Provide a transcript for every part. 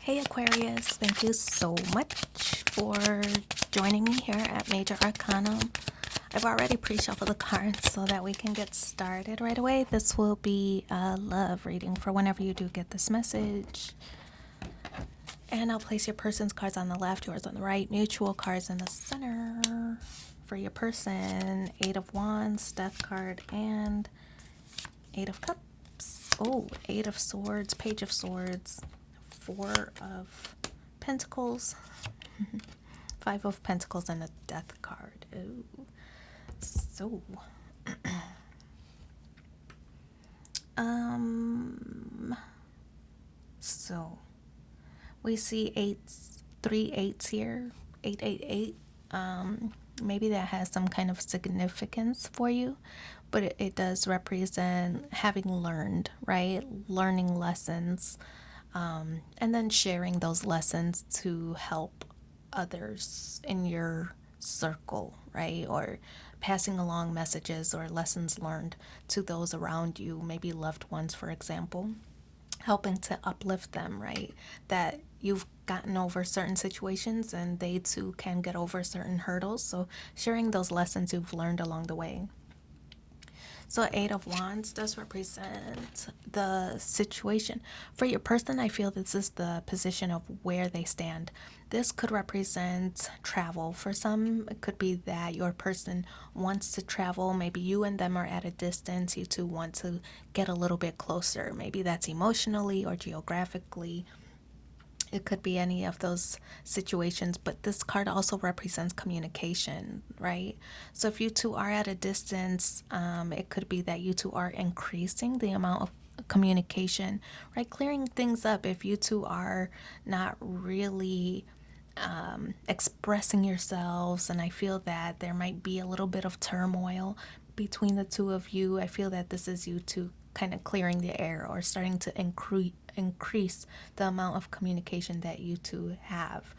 Hey Aquarius, thank you so much for joining me here at Major Arcanum. I've already pre-shuffled the cards so that we can get started right away. This will be a love reading for whenever you do get this message. And I'll place your person's cards on the left, yours on the right, mutual cards in the center. For your person, Eight of Wands, Death card, and Eight of Cups. Oh, Eight of Swords, Page of Swords, Four of Pentacles, Five of Pentacles, and a Death card. Ooh. So, so we see eights, 3 8s here, 888. Maybe that has some kind of significance for you, but it does represent having learned, right? Learning lessons, and then sharing those lessons to help others in your circle, right? Or passing along messages or lessons learned to those around you, maybe loved ones, for example, helping to uplift them, right? That you've gotten over certain situations and they too can get over certain hurdles. So sharing those lessons you've learned along the way. So Eight of Wands does represent the situation. For your person, I feel this is the position of where they stand. This could represent travel. For some, it could be that your person wants to travel. Maybe you and them are at a distance. You two want to get a little bit closer. Maybe that's emotionally or geographically. It could be any of those situations, but this card also represents communication, right? So if you two are at a distance, it could be that you two are increasing the amount of communication, right? Clearing things up if you two are not really expressing yourselves. And I feel that there might be a little bit of turmoil between the two of you. I feel that this is you two kind of clearing the air or starting to increase the amount of communication that you two have.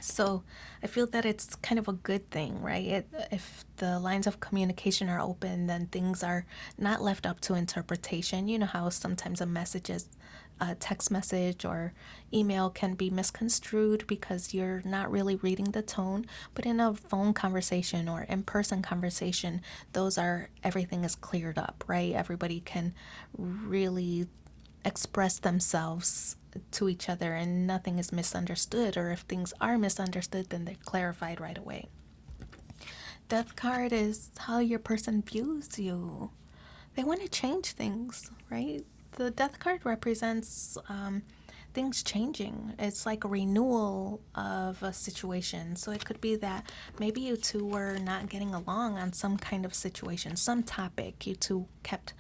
So I feel that it's kind of a good thing, right? If the lines of communication are open, then things are not left up to interpretation. You know how sometimes a text message or email can be misconstrued because you're not really reading the tone. But in a phone conversation or in-person conversation, everything is cleared up, right? Everybody can really express themselves to each other and nothing is misunderstood, or if things are misunderstood, then they're clarified right away. Death card is how your person views you. They want to change things, right? The death card represents things changing. It's like a renewal of a situation. So it could be that maybe you two were not getting along on some kind of situation, some topic you two kept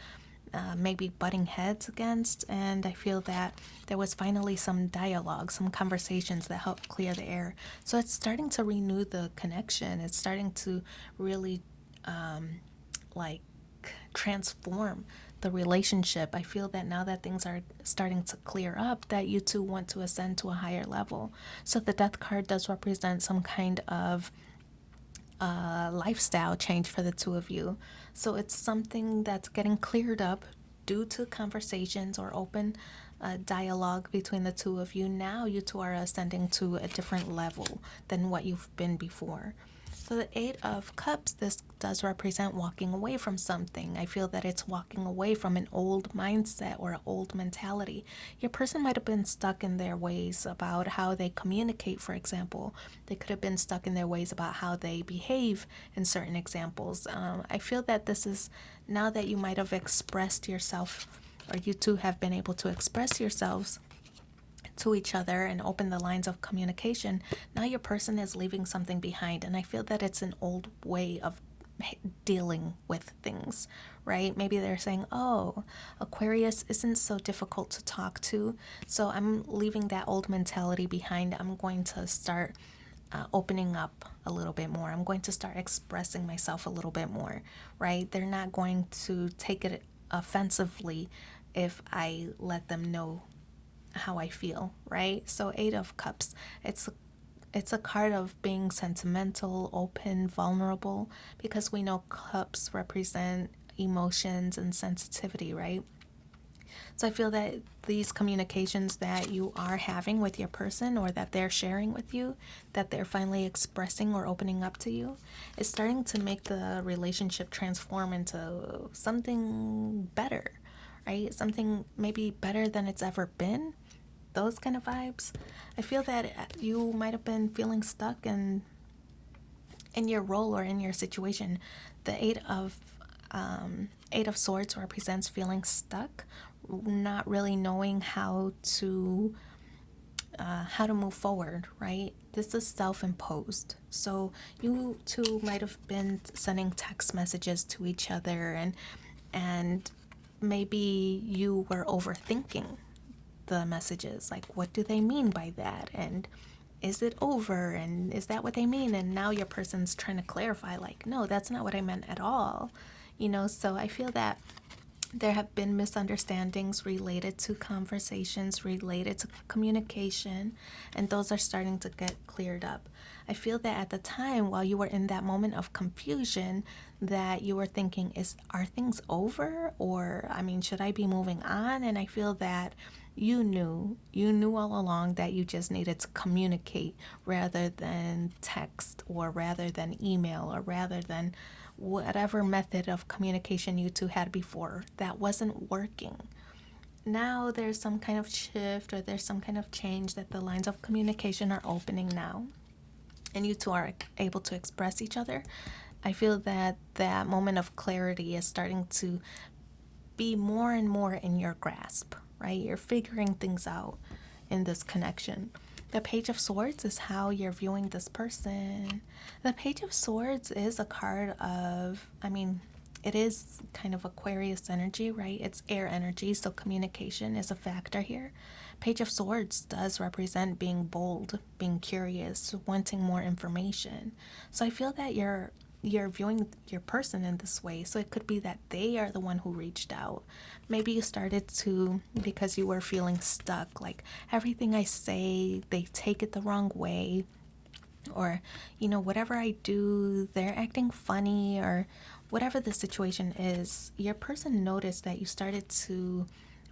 maybe butting heads against, and I feel that there was finally some dialogue, some conversations that helped clear the air. So it's starting to renew the connection. It's starting to really like transform the relationship. I feel that now that things are starting to clear up, that you two want to ascend to a higher level. So the death card does represent some kind of lifestyle change for the two of you. So it's something that's getting cleared up due to conversations or open dialogue between the two of you. Now you two are ascending to a different level than what you've been before. So the Eight of Cups, this does represent walking away from something. I feel that it's walking away from an old mindset or an old mentality. Your person might have been stuck in their ways about how they communicate, for example. They could have been stuck in their ways about how they behave in certain examples. I feel that this is now that you might have expressed yourself, or you two have been able to express yourselves to each other and open the lines of communication, now your person is leaving something behind. And I feel that it's an old way of dealing with things, right? Maybe they're saying, oh, Aquarius isn't so difficult to talk to, so I'm leaving that old mentality behind. I'm going to start opening up a little bit more. I'm going to start expressing myself a little bit more, right? They're not going to take it offensively if I let them know how I feel, right? So Eight of Cups, it's a card of being sentimental, open, vulnerable, because we know cups represent emotions and sensitivity, right? So I feel that these communications that you are having with your person, or that they're sharing with you, that they're finally expressing or opening up to you, is starting to make the relationship transform into something better, right? Something maybe better than it's ever been. Those kind of vibes. I feel that you might have been feeling stuck in your role or in your situation. The Eight of Swords represents feeling stuck, not really knowing how to move forward, right? This is self-imposed. So you two might have been sending text messages to each other, and maybe you were overthinking the messages. Like, what do they mean by that? And is it over? And is that what they mean? And now your person's trying to clarify, like, no, that's not what I meant at all. So I feel that there have been misunderstandings related to conversations, related to communication, and those are starting to get cleared up. I feel that at the time, while you were in that moment of confusion, that you were thinking, are things over? Or, I mean, should I be moving on? And I feel that you knew all along that you just needed to communicate rather than text, or rather than email, or rather than whatever method of communication you two had before that wasn't working. Now there's some kind of shift, or there's some kind of change, that the lines of communication are opening now, and you two are able to express each other. I feel that that moment of clarity is starting to be more and more in your grasp, right? You're figuring things out in this connection. The Page of Swords is how you're viewing this person. The Page of Swords is a card of, I mean, it is kind of Aquarius energy, right? It's air energy, so communication is a factor here. Page of Swords does represent being bold, being curious, wanting more information. So I feel that you're viewing your person in this way. So it could be that they are the one who reached out. Maybe you started to, because you were feeling stuck, like everything I say, they take it the wrong way. Or, whatever I do, they're acting funny, or whatever the situation is. Your person noticed that you started to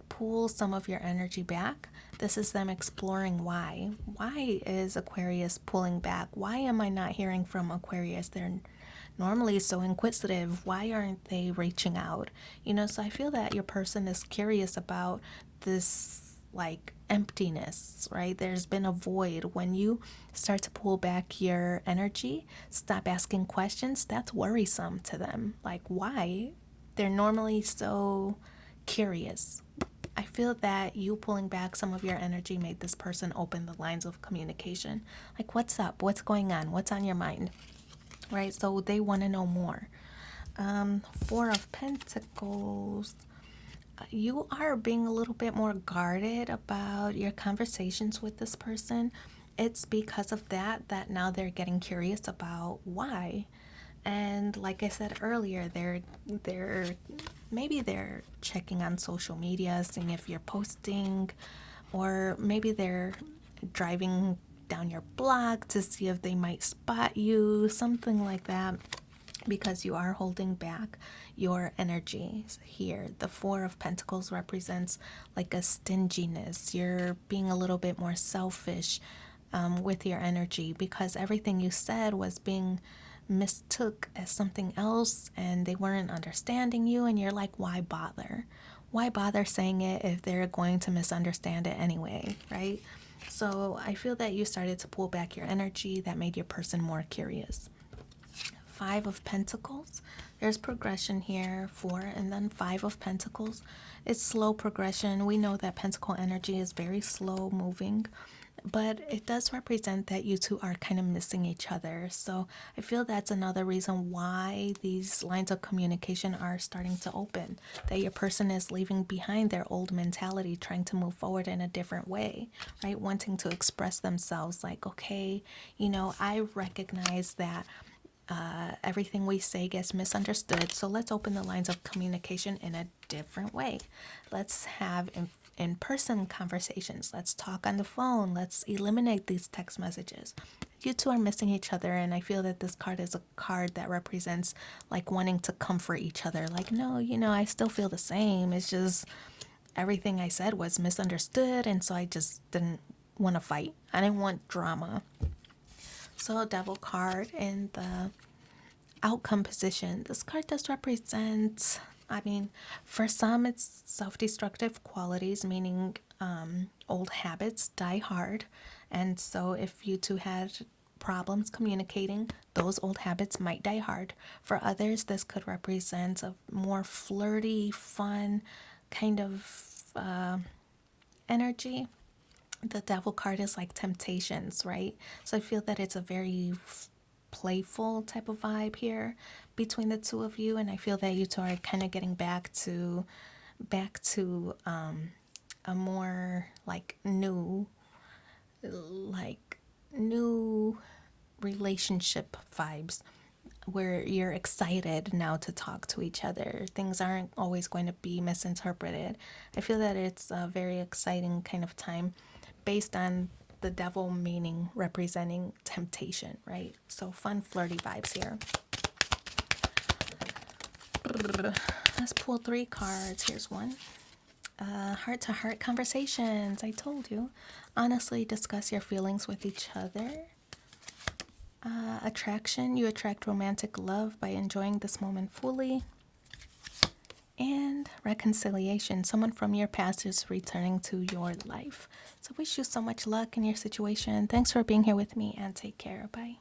pull some of your energy back. This is them exploring why. Why is Aquarius pulling back? Why am I not hearing from Aquarius? They're normally so inquisitive. Why aren't they reaching out? So I feel that your person is curious about this, like, emptiness, right? There's been a void. When you start to pull back your energy, stop asking questions, that's worrisome to them. Like, why? They're normally so curious. I feel that you pulling back some of your energy made this person open the lines of communication. Like, what's up? What's going on? What's on your mind? Right? So they want to know more. Four of Pentacles. You are being a little bit more guarded about your conversations with this person. It's because of that now they're getting curious about why. And like I said earlier, they're checking on social media, seeing if you're posting, or maybe they're driving down your block to see if they might spot you, something like that, because you are holding back your energy here. The Four of Pentacles represents like a stinginess. You're being a little bit more selfish with your energy, because everything you said was being mistook as something else, and they weren't understanding you, and you're like, why bother? Why bother saying it if they're going to misunderstand it anyway, right? So I feel that you started to pull back your energy. That made your person more curious. Five of Pentacles. There's progression here. Four and then Five of Pentacles. It's slow progression. We know that Pentacle energy is very slow moving, but it does represent that you two are kind of missing each other. So I feel that's another reason why these lines of communication are starting to open, that your person is leaving behind their old mentality, trying to move forward in a different way, right? Wanting to express themselves, like, okay, I recognize that everything we say gets misunderstood, so let's open the lines of communication in a different way. Let's have in-person conversations. Let's talk on the phone. Let's eliminate these text messages. You two are missing each other, and I feel that this card is a card that represents like wanting to comfort each other. Like, no, I still feel the same. It's just everything I said was misunderstood, and so I just didn't want to fight. I didn't want drama. So, Devil card in the outcome position. This card does represent, I mean, for some, it's self destructive qualities, meaning old habits die hard. And so, if you two had problems communicating, those old habits might die hard. For others, this could represent a more flirty, fun kind of energy. The devil card is like temptations, right? So I feel that it's a very playful type of vibe here between the two of you, and I feel that you two are kind of getting back to a more like new relationship vibes where you're excited now to talk to each other. Things aren't always going to be misinterpreted. I feel that it's a very exciting kind of time based on the devil meaning representing temptation, right? So fun, flirty vibes here. Let's pull 3 cards. Here's one. Heart-to-heart conversations. I told you. Honestly, discuss your feelings with each other. Attraction. You attract romantic love by enjoying this moment fully. And reconciliation. Someone from your past is returning to your life. So wish you so much luck in your situation. Thanks for being here with me, and take care. Bye.